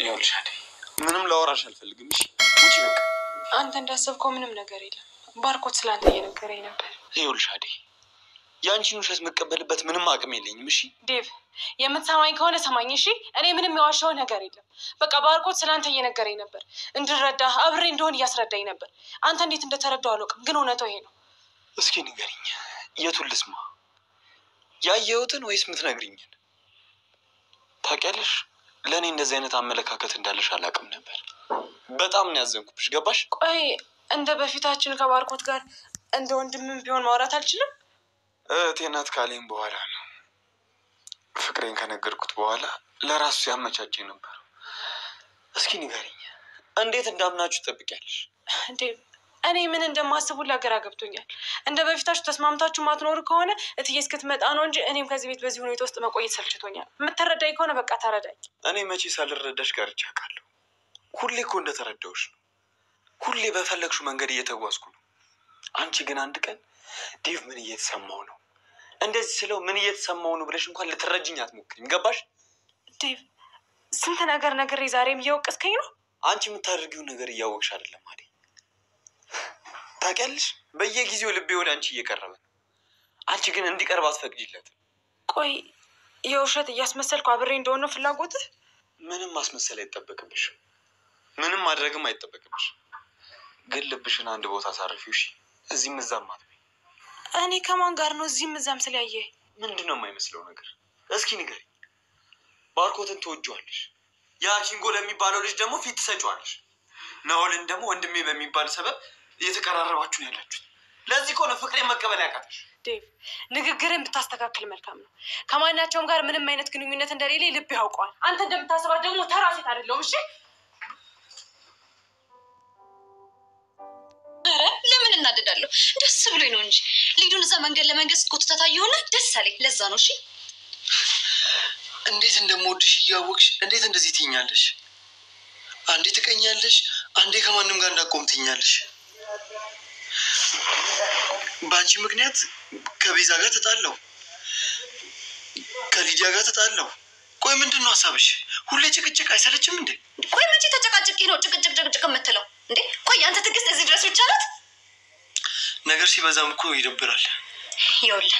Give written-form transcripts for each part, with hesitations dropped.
ይኸውልሽ አይደል ምንም ላወራሽ አልፈልግም እሺ ውጪ በቃ አንተ እንዳሰብከው ምንም ነገር የለም ባርኮት ስላንተ እየነገረኝ ነበር ይኸውልሽ አይደል ያንቺን ውሸት መቀበልበት ምንም አቅም የለኝም እሺ ዴቭ የምትሰማኝ ከሆነ ሰማኝ እሺ እኔ ምንም የዋሻው ነገር የለም በቃ ባርኮት ስላንተ እየነገረኝ ነበር እንድረዳ አብሬ እንደሆን እያስረዳኝ ነበር አንተ እንዴት እንደተረዳው አልወቅም ግን እውነታው ይሄ ነው እስኪ ንገሪኝ የቱን ልስማ ያየሁትን ወይስ ምትነግሪኝን ታውቂያለሽ ለእኔ እንደዚህ አይነት አመለካከት እንዳለሽ አላውቅም ነበር በጣም ነው ያዘንኩብሽ ገባሽ ቆይ እንደ በፊታችን ከባርኮት ጋር እንደ ወንድምም ቢሆን ማውራት አልችልም እቴናት ካሌን በኋላ ነው ፍቅሬን ከነገርኩት በኋላ ለራሱ ያመቻቸኝ ነበር እስኪ ንገሪኝ እንዴት እንዳምናችሁ ትጠብቂያለሽ እንዴ እኔ ምን እንደማስቡ ለግራ ገብቶኛል እንደ በፊታችሁ ተስማምታችሁ ማትኖር ከሆነ እትዬ እስክትመጣ ነው እንጂ እኔም ከዚህ ቤት በዚህ ሁኔታ ውስጥ መቆየት ሰልችቶኛል የምትረዳኝ ከሆነ በቃ ተረዳኝ እኔ መቼ ሳልረዳሽ ጋርቻ አውቃለሁ ሁሌ እኮ እንደተረዳሁሽ ነው ሁሌ በፈለግሽው መንገድ እየተጓዝኩ ነው አንቺ ግን አንድ ቀን ዴቭ ምን እየተሰማው ነው እንደዚህ ስለው ምን እየተሰማው ነው ብለሽ እንኳን ልትረጅኝ አትሞክሪም ገባሽ ዴቭ ስንት ነገር ዛሬም እየወቀስከኝ ነው አንቺ የምታደርጊው ነገር እያወቅሽ አይደለም አይደል ታውቂያለሽ በየጊዜው ልቤ ወደ አንቺ እየቀረበ ነው አንቺ ግን እንዲቀርብ አትፈቅጂለትም ቆይ የውሸት እያስመሰልኩ አብሬ እንደሆነ ፍላጎትህ ምንም ማስመሰል አይጠበቅብሽም ምንም ማድረግም አይጠበቅብሽ ግን ልብሽን አንድ ቦታ አሳርፊው እሺ እዚህም እዛም አትበይ እኔ ከማን ጋር ነው እዚህም እዛም ስለያየህ ምንድነው የማይመስለው ነገር እስኪ ንገሪኝ ባርኮትን ትወጂዋለሽ ያ ኪንጎ ለሚባለው ልጅ ደግሞ ፊት ትሰጪዋለሽ ናኦልን ደግሞ ወንድሜ በሚባል ሰበብ እየተቀራረባችሁ ነው ያላችሁት ለዚህ እኮ ነው ፍቅሬን መቀበል ያቃተሽ ዴቭ ንግግርን ብታስተካክል መልካም ነው ከማናቸውም ጋር ምንም አይነት ግንኙነት እንደሌለ ልብ ያውቀዋል አንተ እንደምታስባት ደግሞ ተራ ሴት አይደለሁም እሺ ኧረ ለምን እናደዳለሁ ደስ ብሎኝ ነው እንጂ ሊዱን እዛ መንገድ ለመንገስ ኮትታታ ይሆነ ደስ አለኝ ለዛ ነው እሺ እንዴት እንደምወድሽ እያወቅሽ እንዴት እንደዚህ ትይኛለሽ አንዴ ትቀኛለሽ አንዴ ከማንም ጋር እንዳቆም ትይኛለሽ ባንቺ ምክንያት ከቤዛ ጋር ተጣላው ከሊዲያ ጋር ተጣላው ቆይ ምንድነው ሐሳብሽ ሁሌ ጭቅጭቅ አይሰለችም እንዴ ቆይ መቼ ተጨቃጭቂ ነው ጭቅጭቅ የምትለው እንዴ ቆይ አንተ ትግስት እዚህ ድረስ ብቻ ናት ነገር ሲበዛም እኮ ይደብራል ይኸውልህ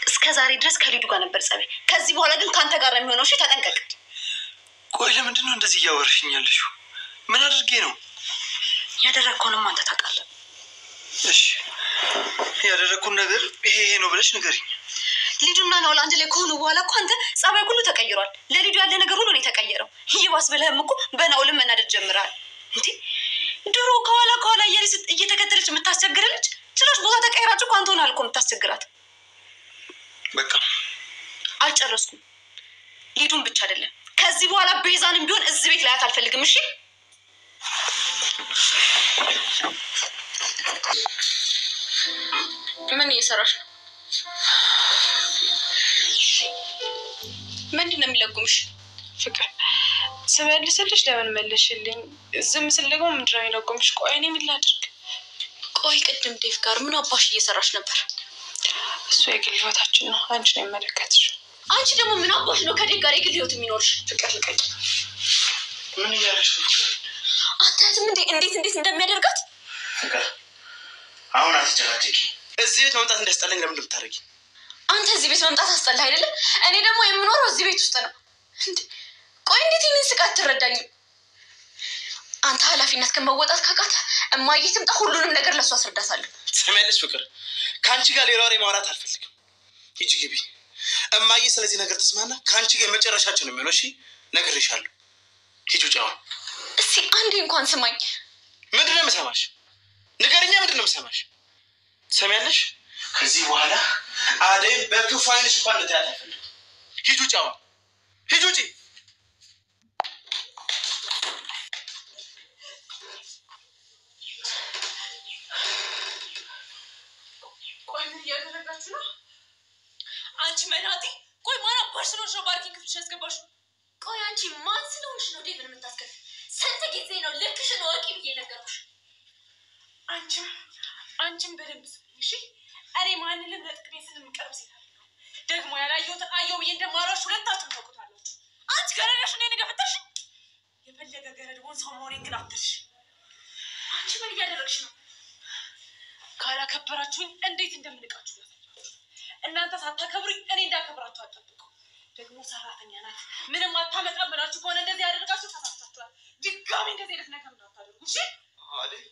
እስከ ዛሬ ድረስ ከሊዱ ጋር ነበር ጸቤ ከዚህ በኋላ ግን ካንተ ጋር ነው የሚሆነው እሺ ተጠንቀቅ ቆይ ለምንድነው እንደዚህ እያወራሽኛለሽ ምን አድርጌ ነው ያደረግከውንም አንተ ታውቃለህ እሺ ያደረግኩት ነገር ይሄ ነው ብለሽ ንገሪኝ ሊዱና ናኦል አንድ ላይ ከሆኑ በኋላ እኮ አንተ ጸባይ ሁሉ ተቀይሯል ለሊዱ ያለ ነገር ሁሉ ነው የተቀየረው ይባስ ብለህም እኮ በናኦልም መናደድ ጀምረሃል እንዴ ድሮ ከኋላ እየተከተለች የምታስቸግርልች ጭራሽ ቦታ ተቀይራችሁ እኮ አንተ ሆነሃል እኮ የምታስቸግራት በቃ አልጨረስኩም ሊዱን ብቻ አይደለም ከዚህ በኋላ ቤዛንም ቢሆን እዚህ ቤት ላያት አልፈልግም እሺ ምን እየሰራሽ ነው ምንድነው የሚለጉምሽ ፍቅር ስመልስልሽ ለምን መለሽልኝ ዝም ስል ደግሞ ምንድነው የሚለጉምሽ ቆይ እኔ ምን ላድርግ ቆይ ቅድም ዴቭ ጋር ምን አባሽ እየሰራሽ ነበር እሱ የግል ህይወታችን ነው አንቺ ነው የሚመለከትሽ አንቺ ደግሞ ምን አባሽ ነው ከዴቭ ጋር የግል ህይወት የሚኖርሽ ፍቅር ልቀቂ ምን እያለሽ ነው አታያትም እንዴት እንደሚያደርጋት ፍቅር አሁን አትጨቃጨቂ እዚህ ቤት መምጣት እንዳስጠላኝ ለምን እንደምታረጊ አንተ እዚህ ቤት መምጣት አስጠላህ አይደለ እኔ ደግሞ የምኖረው እዚህ ቤት ውስጥ ነው ቆይ እንዴት ይሄን ስቃት ትረዳኝ አንተ ኃላፊነት ከመወጣት ካቃተ እማዬ ትምጣ ሁሉንም ነገር ለሷ አስረዳታለሁ ሰማያለሽ ፍቅር ካንቺ ጋር ሌላ ወሬ ማውራት አልፈልግም ሂጂ ግቢ እማዬ ስለዚህ ነገር ተስማና ካንቺ ጋር መጨረሻችን ነው የሚሆነው እሺ ነግሬሻለሁ ሂጂ ጫው እስኪ አንዴ እንኳን ስማኝ ምንድነው የምሰማሽ ንገረኛ ምንድነው የምሰማሽ ሰማያለሽ ከዚህ በኋላ አደይ በክፉ አይንሽ እንኳን ልታያት አልፈልግም ሂጂ ጫው ሂጂ ውጪ ቆይ ምን እያደረጋችሁ ነው አንቺ መናጢ ቆይ ማን አባርሽኖሽ ነው ባርኪንግ ክፍልሽ ያስገባሽው ቆይ አንቺ ማን ስለሆንሽ ነው ዴቭን የምታስከፍ ስንት ጊዜ ነው ልክሽን ወቂ ብዬ ነገርኩሽ አንቺም በደንብ ስሚ እሺ እኔ ማንንም ለጥቅሜ ስለምቀርብ ሴት ደግሞ ያላየሁትን አየሁ ብዬ እንደማራሽ ሁለታችሁም ታውቁታላችሁ አንቺ ገረዳሽ እኔ ነገ ፈታሽ የማልሆን ሰው መሆኔን ግን አትርሺ። አንቺ ምን እያደረግሽ ነው? ካላከበራችሁኝ እንዴት እንደምንቃችሁ ያሳያችሁ። እናንተ ሳታከብሩኝ እኔ እንዳከብራችሁ አትጠብቁ። ደግሞ ሰራተኛ ናት ምንም አታመጣም ብላችሁ ከሆነ እንደዚህ ያደርጋችሁ ተሳስታችኋል። ድጋሚ እንደዚህ አይነት ነገር እንዳታደርጉ እሺ? አደይ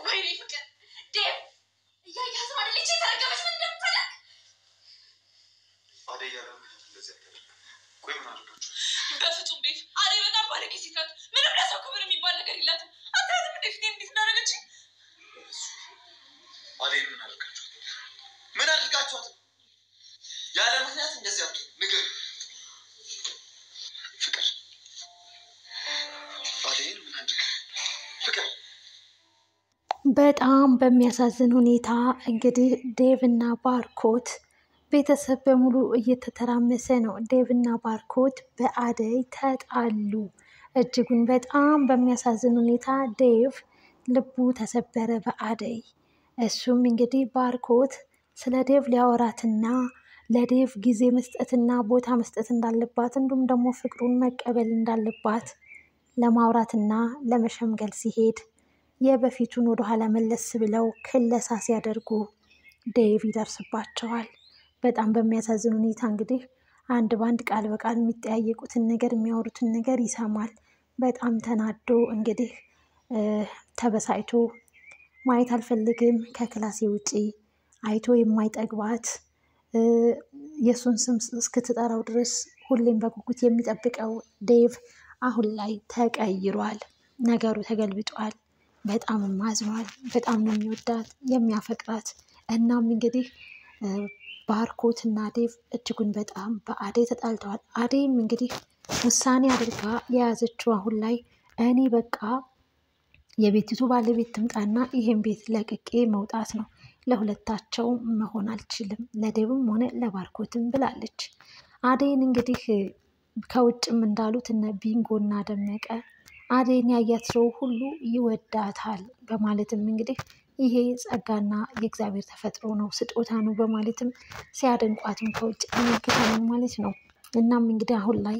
ወይኔ ፍቅር ዴቭ እያያዝ ማለች የተረገመች ምን እንደምታደርግ አደይ ያለው እንደዚህ ያደርጋል። ቆይ ምን አድርጋችሁ? በፍጹም ዴቭ አደይ በጣም ባለጌ ሴት ናት። ምንም ለሰው ክብር የሚባል ነገር የላትም። አታያትም እንዴ ፊቴን እንዴት እንዳደረገች? አደይ ምን አድርጋችሁ? ምን አድርጋችኋት? ያለ ምክንያት እንደዚህ አትሉ። ንገር ፍቅር አደይን ምን አድርጋ? ፍቅር በጣም በሚያሳዝን ሁኔታ እንግዲህ ዴቭ እና ባርኮት ቤተሰብ በሙሉ እየተተራመሰ ነው። ዴቭ እና ባርኮት በአደይ ተጣሉ። እጅጉን በጣም በሚያሳዝን ሁኔታ ዴቭ ልቡ ተሰበረ በአደይ። እሱም እንግዲህ ባርኮት ስለ ዴቭ ሊያወራትና ለዴቭ ጊዜ መስጠትና ቦታ መስጠት እንዳለባት እንዲሁም ደግሞ ፍቅሩን መቀበል እንዳለባት ለማውራትና ለመሸምገል ሲሄድ የበፊቱን ወደኋላ መለስ ብለው ክለሳ ሲያደርጉ ዴቭ ይደርስባቸዋል። በጣም በሚያሳዝን ሁኔታ እንግዲህ አንድ ባንድ ቃል በቃል የሚጠያየቁትን ነገር የሚያወሩትን ነገር ይሰማል። በጣም ተናዶ እንግዲህ ተበሳጭቶ ማየት አልፈልግም ከክላሴ ውጪ አይቶ የማይጠግባት የእሱን ስም እስክትጠራው ድረስ ሁሌም በጉጉት የሚጠብቀው ዴቭ አሁን ላይ ተቀይሯል። ነገሩ ተገልብጧል። በጣም አዝኗል። በጣም ነው የሚወዳት የሚያፈቅራት። እናም እንግዲህ ባርኮት እና ዴቭ እጅጉን በጣም በአደይ ተጣልተዋል። አደይም እንግዲህ ውሳኔ አድርጋ የያዘችው አሁን ላይ እኔ በቃ የቤቲቱ ባለቤት ትምጣና ይሄን ቤት ለቅቄ መውጣት ነው። ለሁለታቸው መሆን አልችልም፣ ለዴቭም ሆነ ለባርኮትም ብላለች። አደይን እንግዲህ ከውጭም እንዳሉት እነ ቢንጎና ደመቀ አደይን ያያት ሰው ሁሉ ይወዳታል በማለትም እንግዲህ ይሄ ጸጋና የእግዚአብሔር ተፈጥሮ ነው፣ ስጦታ ነው በማለትም ሲያደንቋትም ከውጭ ተመልክተናል ማለት ነው። እናም እንግዲህ አሁን ላይ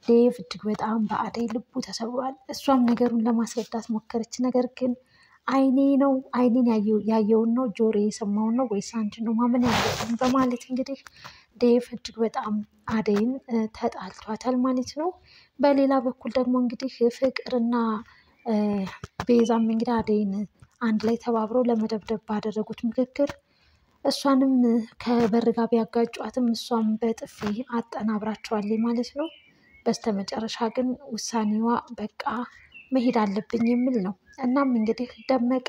ዴቭ እጅግ በጣም በአደይ ልቡ ተሰብሯል። እሷም ነገሩን ለማስረዳት ሞከረች። ነገር ግን አይኔ ነው አይኔን ያየውን ነው ጆሮ የሰማውን ነው ወይስ አንቺ ነው ማመን ያለብን በማለት እንግዲህ ዴቭ እጅግ በጣም አደይን ተጣልቷታል ማለት ነው። በሌላ በኩል ደግሞ እንግዲህ ፍቅርና ቤዛም እንግዲህ አደይን አንድ ላይ ተባብረው ለመደብደብ ባደረጉት ምክክር እሷንም ከበር ጋር ቢያጋጯትም እሷም በጥፊ አጠናብራቸዋለች ማለት ነው። በስተመጨረሻ ግን ውሳኔዋ በቃ መሄድ አለብኝ የሚል ነው። እናም እንግዲህ ደመቀ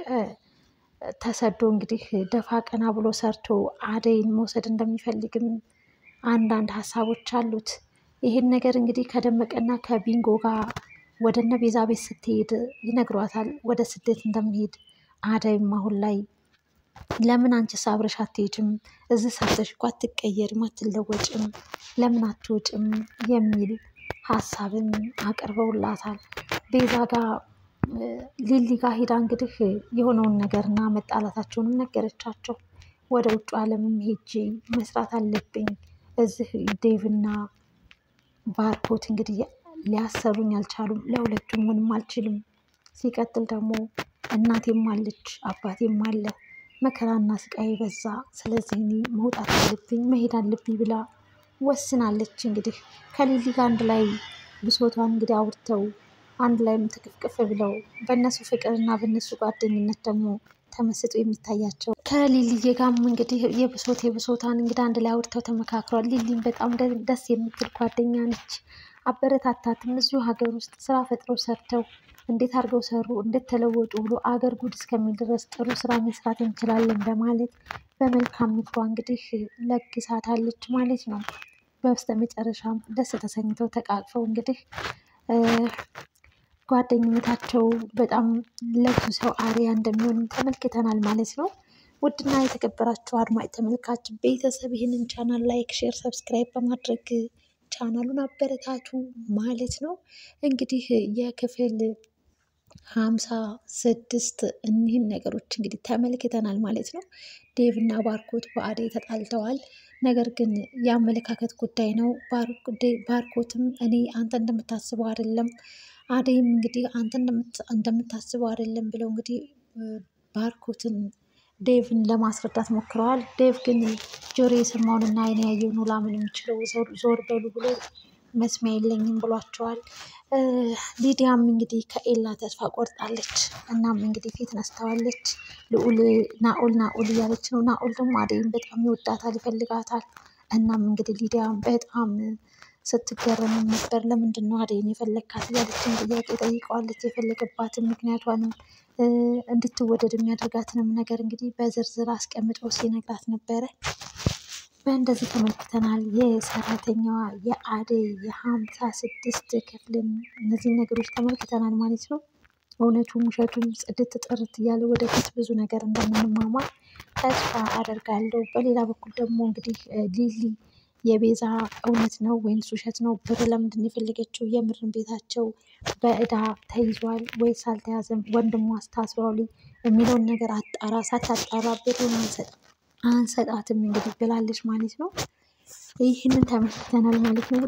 ተሰዶ እንግዲህ ደፋ ቀና ብሎ ሰርቶ አደይን መውሰድ እንደሚፈልግም አንዳንድ ሀሳቦች አሉት። ይህን ነገር እንግዲህ ከደመቀና ከቢንጎ ጋር ወደ እነ ቤዛ ቤት ስትሄድ ይነግሯታል ወደ ስደት እንደሚሄድ። አደይም አሁን ላይ ለምን አንቺስ አብረሽ አትሄጂም? እዚህ ሰርተሽ እኮ አትቀየሪም፣ አትለወጭም፣ ለምን አትወጭም የሚል ሀሳብም አቅርበውላታል። ቤዛ ጋር ሊሊ ጋር ሄዳ እንግዲህ የሆነውን ነገርና መጣላታቸውንም ነገረቻቸው። ወደ ውጭ ዓለምም ሄጄ መስራት አለብኝ፣ እዚህ ዴቭና ባርኮት እንግዲህ ሊያሰሩኝ አልቻሉም፣ ለሁለቱም ሆንም አልችልም። ሲቀጥል ደግሞ እናቴም አለች አባቴም አለ፣ መከራና ስቃይ በዛ። ስለዚህ እኔ መውጣት አለብኝ መሄድ አለብኝ ብላ ወስናለች። እንግዲህ ከሊሊ ጋር አንድ ላይ ብሶቷን እንግዲህ አውርተው አንድ ላይም ትቅፍቅፍ ብለው በእነሱ ፍቅርና በእነሱ ጓደኝነት ደግሞ ተመስጦ የሚታያቸው ከሊሊዬ ጋርም እንግዲህ የብሶታን እንግዲህ አንድ ላይ አውርተው ተመካክሯል። ሊሊም በጣም ደስ የምትል ጓደኛ ነች። አበረታታትም። እዚሁ ሀገር ውስጥ ስራ ፈጥረው ሰርተው እንዴት አድርገው ሰሩ እንዴት ተለወጡ ብሎ አገር ጉድ እስከሚል ድረስ ጥሩ ስራ መስራት እንችላለን በማለት በመልካም ምክሯ እንግዲህ ለግሳታለች ማለት ነው። በስተ መጨረሻም ደስ ተሰኝተው ተቃቅፈው እንግዲህ ጓደኝነታቸው በጣም ለብዙ ሰው አሪያ እንደሚሆንም ተመልክተናል ማለት ነው። ውድና የተከበራችሁ አድማጭ ተመልካች ቤተሰብ ይህንን ቻናል ላይክ፣ ሼር፣ ሰብስክራይብ በማድረግ ቻናሉን አበረታቱ ማለት ነው። እንግዲህ የክፍል 56 እኒህን ነገሮች እንግዲህ ተመልክተናል ማለት ነው። ዴቭ እና ባርኮት በአደይ ተጣልተዋል። ነገር ግን የአመለካከት ጉዳይ ነው። ባርኮትም እኔ አንተ እንደምታስበው አይደለም፣ አደይም እንግዲህ አንተ እንደምታስበው አይደለም ብለው እንግዲህ ባርኮትን ዴቭን ለማስረዳት ሞክረዋል። ዴቭ ግን ጆሮ የሰማውንና አይን ያየውን ነው ላምን የሚችለው፣ ዞር በሉ ብሎ መስሚያ የለኝም ብሏቸዋል። ሊዲያም እንግዲህ ከኤላ ተስፋ ቆርጣለች። እናም እንግዲህ ፊት ነስተዋለች። ናኦል እያለች ነው። ናኦል ደግሞ አደይም በጣም ይወዳታል፣ ይፈልጋታል። እናም እንግዲህ ሊዲያ በጣም ስትገረም ነበር። ለምንድን ነው አደይን የፈለግካት እያለችን ጥያቄ ጠይቀዋለች። የፈለገባትን ምክንያቷንም እንድትወደድ የሚያደርጋትንም ነገር እንግዲህ በዝርዝር አስቀምጦ ሲነግራት ነበረ። በእንደዚህ ተመልክተናል የሰራተኛዋ የአደይ የ56 ክፍልን እነዚህን ነገሮች ተመልክተናል ማለት ነው። እውነቱም ውሸቱም ጽድት ጥርት እያለ ወደፊት ብዙ ነገር እንደምንማማር ተስፋ አደርጋለሁ። በሌላ በኩል ደግሞ እንግዲህ ሊሊ የቤዛ እውነት ነው ወይንስ ውሸት ነው? ብር ለምንድን ነው የፈለገችው? የምርን ቤታቸው በእዳ ተይዟል ወይስ አልተያዘም? ወንድሟ አስታስሯል የሚለውን ነገር አጣራ። ሳታጣራ ብሩን አንሰጣትም እንግዲህ ብላለች ማለት ነው። ይህንን ተመልክተናል ማለት ነው።